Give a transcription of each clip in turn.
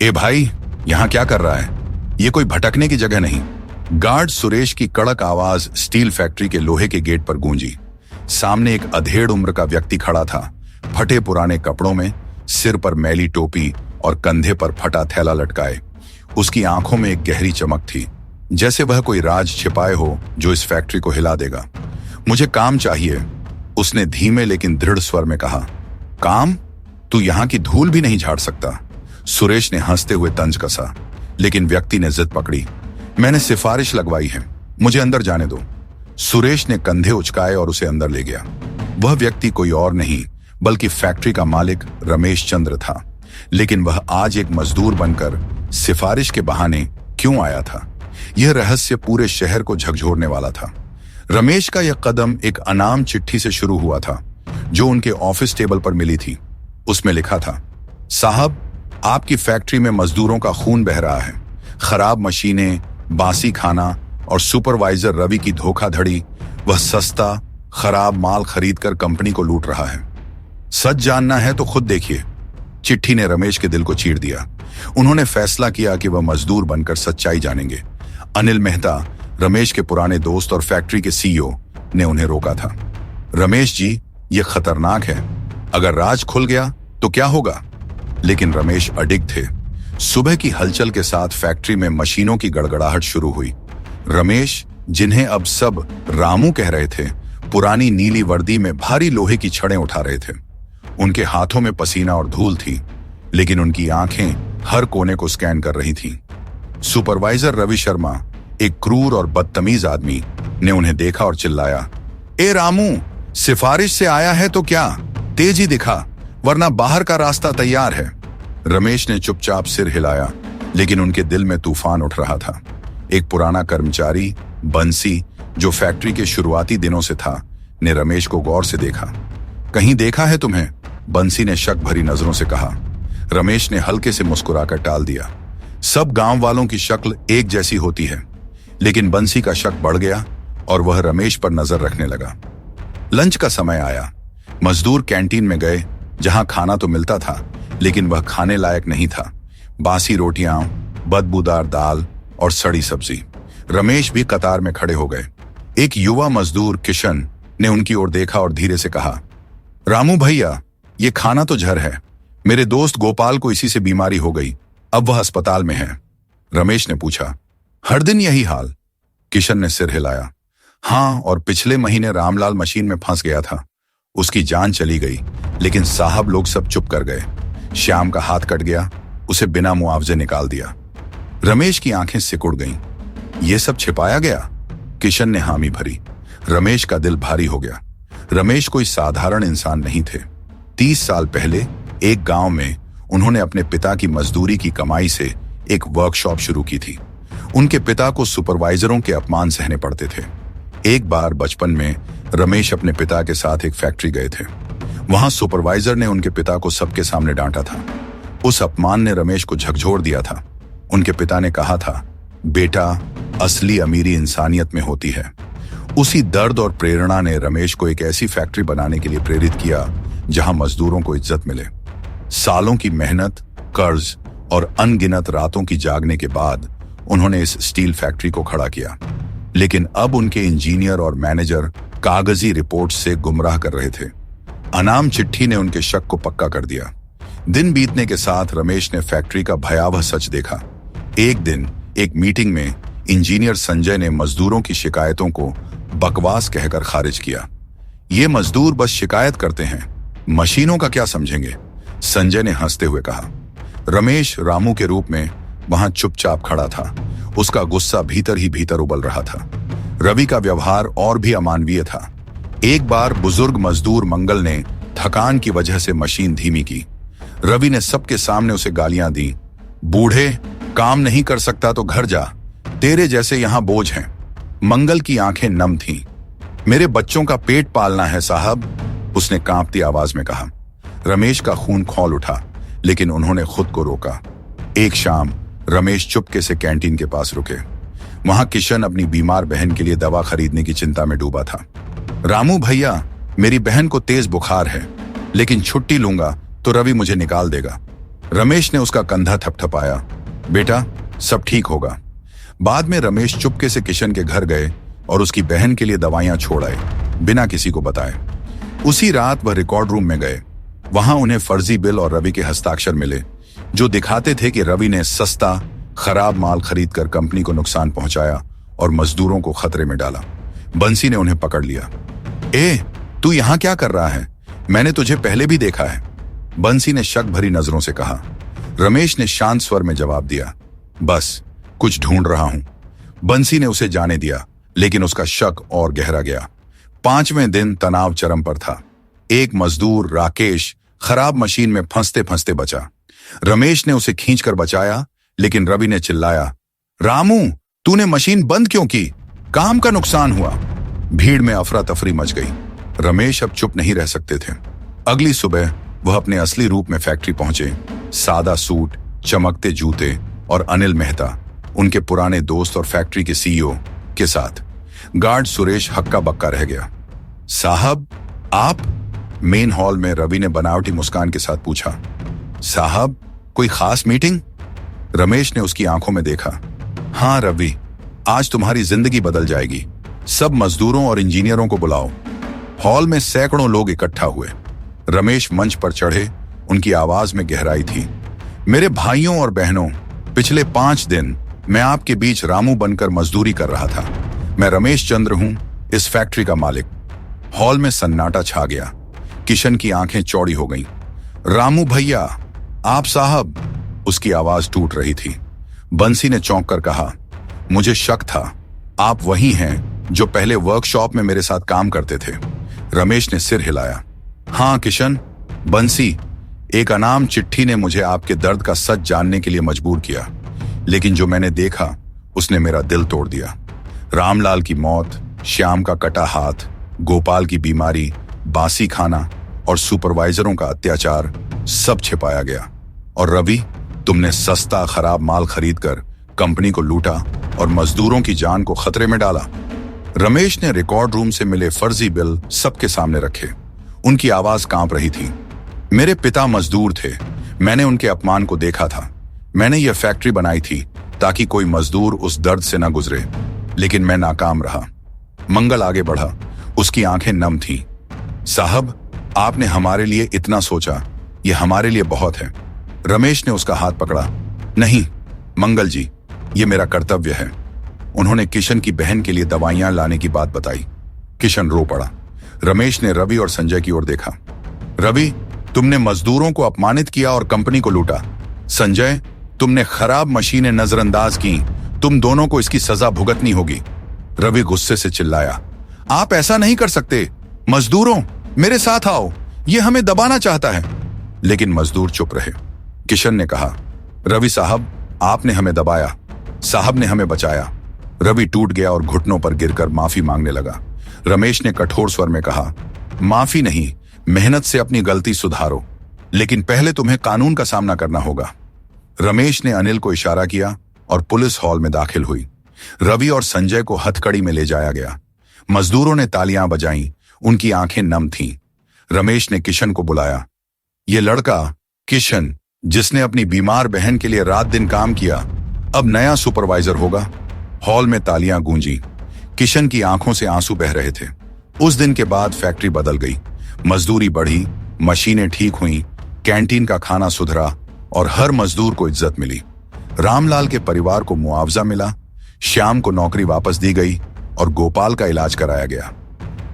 ए भाई, यहां क्या कर रहा है? ये कोई भटकने की जगह नहीं। गार्ड सुरेश की कड़क आवाज स्टील फैक्ट्री के लोहे के गेट पर गूंजी। सामने एक अधेड़ उम्र का व्यक्ति खड़ा था, फटे पुराने कपड़ों में, सिर पर मैली टोपी और कंधे पर फटा थैला लटकाए। उसकी आंखों में एक गहरी चमक थी, जैसे वह कोई राज छिपाए हो जो इस फैक्ट्री को हिला देगा। मुझे काम चाहिए, उसने धीमे लेकिन दृढ़ स्वर में कहा। काम? तू यहां की धूल भी नहीं झाड़ सकता। सुरेश ने हंसते हुए तंज कसा, लेकिन व्यक्ति ने जिद पकड़ी। मैंने सिफारिश लगवाई है, मुझे अंदर जाने दो। सुरेश ने कंधे उचकाए और उसे अंदर ले गया। वह व्यक्ति कोई और नहीं बल्कि फैक्ट्री का मालिक रमेश चंद्र था, लेकिन वह आज एक मजदूर बनकर सिफारिश के बहाने क्यों आया था, यह रहस्य पूरे शहर को झकझोरने वाला था। रमेश का यह कदम एक अनाम चिट्ठी से शुरू हुआ था, जो उनके ऑफिस टेबल पर मिली थी। उसमें लिखा था, साहब, आपकी फैक्ट्री में मजदूरों का खून बह रहा है। खराब मशीनें, बासी खाना और सुपरवाइजर रवि की धोखाधड़ी। वह सस्ता खराब माल खरीदकर कंपनी को लूट रहा है। सच जानना है तो खुद देखिए। चिट्ठी ने रमेश के दिल को चीर दिया। उन्होंने फैसला किया कि वह मजदूर बनकर सच्चाई जानेंगे। अनिल मेहता, रमेश के पुराने दोस्त और फैक्ट्री के सीईओ, ने उन्हें रोका था। रमेश जी, यह खतरनाक है। अगर राज खुल गया तो क्या होगा? लेकिन रमेश अडिग थे। सुबह की हलचल के साथ फैक्ट्री में मशीनों की गड़गड़ाहट शुरू हुई। रमेश, जिन्हें अब सब रामू कह रहे थे, पुरानी नीली वर्दी में भारी लोहे की छड़ें उठा रहे थे। उनके हाथों में पसीना और धूल थी, लेकिन उनकी आंखें हर कोने को स्कैन कर रही थीं। सुपरवाइजर रवि शर्मा, एक क्रूर और बदतमीज आदमी, ने उन्हें देखा और चिल्लाया, ए रामू, सिफारिश से आया है तो क्या? तेजी दिखा, वरना बाहर का रास्ता तैयार है। रमेश ने चुपचाप सिर हिलाया, लेकिन उनके दिल में तूफान उठ रहा था। एक पुराना कर्मचारी, बंसी, जो फैक्ट्री के शुरुआती दिनों से था, ने रमेश को गौर से देखा। कहीं देखा है तुम्हें? बंसी ने शक भरी नजरों से कहा। रमेश ने हल्के से मुस्कुराकर टाल दिया। सब गांव वालों की शक्ल एक जैसी होती है। लेकिन बंसी का शक बढ़ गया और वह रमेश पर नजर रखने लगा। लंच का समय आया। मजदूर कैंटीन में गए, जहां खाना तो मिलता था, लेकिन वह खाने लायक नहीं था। बासी रोटियां, बदबूदार दाल और सड़ी सब्जी। रमेश भी कतार में खड़े हो गए। एक युवा मजदूर किशन ने उनकी ओर देखा और धीरे से कहा, रामू भैया, ये खाना तो जहर है। मेरे दोस्त गोपाल को इसी से बीमारी हो गई, अब वह अस्पताल में है। रमेश ने पूछा, हर दिन यही हाल? किशन ने सिर हिलाया। हाँ, और पिछले महीने रामलाल मशीन में फंस गया था। उसकी जान चली गई, लेकिन साहब लोग सब चुप कर गए। श्याम का हाथ कट गया, उसे बिना मुआवजे निकाल दिया। रमेश की आंखें सिकुड़ गईं। यह सब छिपाया गया? किशन ने हामी भरी। रमेश का दिल भारी हो गया। रमेश कोई साधारण इंसान नहीं थे। 30 साल पहले एक गांव में उन्होंने अपने पिता की मजदूरी की कमाई से एक वर्कशॉप शुरू की थी। उनके पिता को सुपरवाइजरों के अपमान सहने पड़ते थे। एक बार बचपन में रमेश अपने पिता के साथ एक फैक्ट्री गए थे। वहां सुपरवाइजर ने उनके पिता को सबके सामने डांटा था। उस अपमान ने रमेश को झकझोर दिया था। उनके पिता ने कहा था, बेटा, असली अमीरी इंसानियत में होती है। उसी दर्द और प्रेरणा ने रमेश को एक ऐसी फैक्ट्री बनाने के लिए प्रेरित किया जहां मजदूरों को इज्जत मिले। सालों की मेहनत, कर्ज और अनगिनत रातों की जागने के बाद उन्होंने इस स्टील फैक्ट्री को खड़ा किया। लेकिन अब उनके इंजीनियर और मैनेजर कागजी रिपोर्ट से गुमराह कर रहे थे। अनाम चिट्ठी ने उनके शक को पक्का कर दिया। दिन बीतने के साथ रमेश ने फैक्ट्री का भयावह सच देखा। एक दिन एक मीटिंग में इंजीनियर संजय ने मजदूरों की शिकायतों को बकवास कहकर खारिज किया। ये मजदूर बस शिकायत करते हैं, मशीनों का क्या समझेंगे? संजय ने हंसते हुए कहा। रमेश रामू के रूप में वहां चुपचाप खड़ा था। उसका गुस्सा भीतर ही भीतर उबल रहा था। रवि का व्यवहार और भी अमानवीय था। एक बार बुजुर्ग मजदूर मंगल ने थकान की वजह से मशीन धीमी की। रवि ने सबके सामने उसे गालियां दी। बूढ़े, काम नहीं कर सकता तो घर जा, तेरे जैसे यहां बोझ हैं। मंगल की आंखें नम थीं। मेरे बच्चों का पेट पालना है साहब, उसने कांपती आवाज में कहा। रमेश का खून खौल उठा, लेकिन उन्होंने खुद को रोका। एक शाम रमेश चुपके से कैंटीन के पास रुके। वहां किशन अपनी बीमार बहन के लिए दवा खरीदने की चिंता में डूबा था। रामू भैया, मेरी बहन को तेज बुखार है, लेकिन छुट्टी लूंगा तो रवि मुझे निकाल देगा। रमेश ने उसका कंधा थपथपाया। बेटा, सब ठीक होगा। बाद में रमेश चुपके से किशन के घर गए और उसकी बहन के लिए दवाइयां छोड़ आए, बिना किसी को बताए। उसी रात वह रिकॉर्ड रूम में गए। वहां उन्हें फर्जी बिल और रवि के हस्ताक्षर मिले, जो दिखाते थे कि रवि ने सस्ता खराब माल खरीदकर कंपनी को नुकसान पहुंचाया और मजदूरों को खतरे में डाला। बंसी ने उन्हें पकड़ लिया। तू यहां क्या कर रहा है? मैंने तुझे पहले भी देखा है, बंसी ने शक भरी नजरों से कहा। रमेश ने शांत स्वर में जवाब दिया, बस कुछ ढूंढ रहा हूं। बंसी ने उसे जाने दिया, लेकिन उसका शक और गहरा गया। 5वें दिन तनाव चरम पर था। एक मजदूर राकेश खराब मशीन में फंसते फंसते बचा। रमेश ने उसे खींचकर बचाया, लेकिन रवि ने चिल्लाया, रामू, तूने मशीन बंद क्यों की? काम का नुकसान हुआ। भीड़ में अफरा तफरी मच गई। रमेश अब चुप नहीं रह सकते थे। अगली सुबह वह अपने असली रूप में फैक्ट्री पहुंचे। सादा सूट, चमकते जूते और अनिल मेहता, उनके पुराने दोस्त और फैक्ट्री के सीईओ के साथ। गार्ड सुरेश हक्का बक्का रह गया। साहब, आप? मेन हॉल में रवि ने बनावटी मुस्कान के साथ पूछा। साहब, कोई खास मीटिंग? रमेश ने उसकी आंखों में देखा। हाँ रवि, आज तुम्हारी जिंदगी बदल जाएगी। सब मजदूरों और इंजीनियरों को बुलाओ। हॉल में सैकड़ों लोग इकट्ठा हुए। रमेश मंच पर चढ़े। उनकी आवाज में गहराई थी। मेरे भाइयों और बहनों, पिछले 5 दिन मैं आपके बीच रामू बनकर मजदूरी कर रहा था। मैं रमेश चंद्र हूं, इस फैक्ट्री का मालिक। हॉल में सन्नाटा छा गया। किशन की आंखें चौड़ी हो गईं। रामू भैया, आप साहब, उसकी आवाज टूट रही थी। बंसी ने चौंक कर कहा, मुझे शक था आप वही हैं जो पहले वर्कशॉप में मेरे साथ काम करते थे। रमेश ने सिर हिलाया। हाँ किशन। बंसी, एक अनाम चिट्ठी ने मुझे आपके दर्द का सच जानने के लिए मजबूर किया, लेकिन जो मैंने देखा उसने मेरा दिल तोड़ दिया। रामलाल की मौत, श्याम का कटा हाथ, गोपाल की बीमारी, बासी खाना और सुपरवाइजरों का अत्याचार, सब छिपाया गया। और रवि, तुमने सस्ता खराब माल खरीदकर कंपनी को लूटा और मजदूरों की जान को खतरे में डाला। रमेश ने रिकॉर्ड रूम से मिले फर्जी बिल सबके सामने रखे। उनकी आवाज कांप रही थी। मेरे पिता मजदूर थे। मैंने उनके अपमान को देखा था। मैंने यह फैक्ट्री बनाई थी ताकि कोई मजदूर उस दर्द से न गुजरे, लेकिन मैं नाकाम रहा। मंगल आगे बढ़ा। उसकी आंखें नम थीं। साहब, आपने हमारे लिए इतना सोचा, यह हमारे लिए बहुत है। रमेश ने उसका हाथ पकड़ा। नहीं मंगल जी, यह मेरा कर्तव्य है। उन्होंने किशन की बहन के लिए दवाइयां लाने की बात बताई। किशन रो पड़ा। रमेश ने रवि और संजय की ओर देखा। रवि, तुमने मजदूरों को अपमानित किया और कंपनी को लूटा। संजय, तुमने खराब मशीनें नजरअंदाज की। तुम दोनों को इसकी सजा भुगतनी होगी। रवि गुस्से से चिल्लाया, आप ऐसा नहीं कर सकते। मजदूरों, मेरे साथ आओ, यह हमें दबाना चाहता है। लेकिन मजदूर चुप रहे। किशन ने कहा, रवि साहब, आपने हमें दबाया, साहब ने हमें बचाया। रवि टूट गया और घुटनों पर गिरकर माफी मांगने लगा। रमेश ने कठोर स्वर में कहा, माफी नहीं, मेहनत से अपनी गलती सुधारो, लेकिन पहले तुम्हें कानून का सामना करना होगा। रमेश ने अनिल को इशारा किया और पुलिस हॉल में दाखिल हुई। रवि और संजय को हथकड़ी में ले जाया गया। मजदूरों ने तालियां बजाईं। उनकी आंखें नम थीं। रमेश ने किशन को बुलाया। ये लड़का किशन, जिसने अपनी बीमार बहन के लिए रात दिन काम किया, अब नया सुपरवाइजर होगा। हॉल में तालियां गूंजी। किशन की आंखों से आंसू बह रहे थे। उस दिन के बाद फैक्ट्री बदल गई। मजदूरी बढ़ी, मशीनें ठीक हुईं, कैंटीन का खाना सुधरा और हर मजदूर को इज्जत मिली। रामलाल के परिवार को मुआवजा मिला, श्याम को नौकरी वापस दी गई और गोपाल का इलाज कराया गया।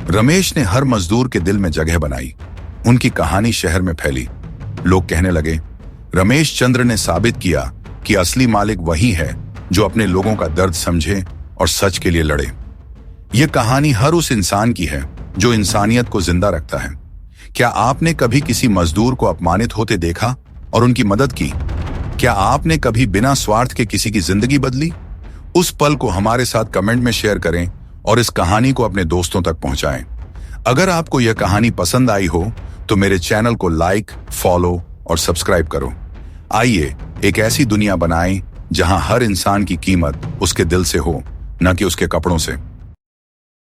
रमेश ने हर मजदूर के दिल में जगह बनाई। उनकी कहानी शहर में फैली। लोग कहने लगे, रमेश चंद्र ने साबित किया कि असली मालिक वही है जो अपने लोगों का दर्द समझे और सच के लिए लड़े। यह कहानी हर उस इंसान की है जो इंसानियत को जिंदा रखता है। क्या आपने कभी किसी मजदूर को अपमानित होते देखा और उनकी मदद की? क्या आपने कभी बिना स्वार्थ के किसी की जिंदगी बदली? उस पल को हमारे साथ कमेंट में शेयर करें और इस कहानी को अपने दोस्तों तक पहुंचाएं। अगर आपको यह कहानी पसंद आई हो तो मेरे चैनल को लाइक, फॉलो और सब्सक्राइब करो। आइए एक ऐसी दुनिया बनाएं जहां हर इंसान की कीमत उसके दिल से हो, न कि उसके कपड़ों से।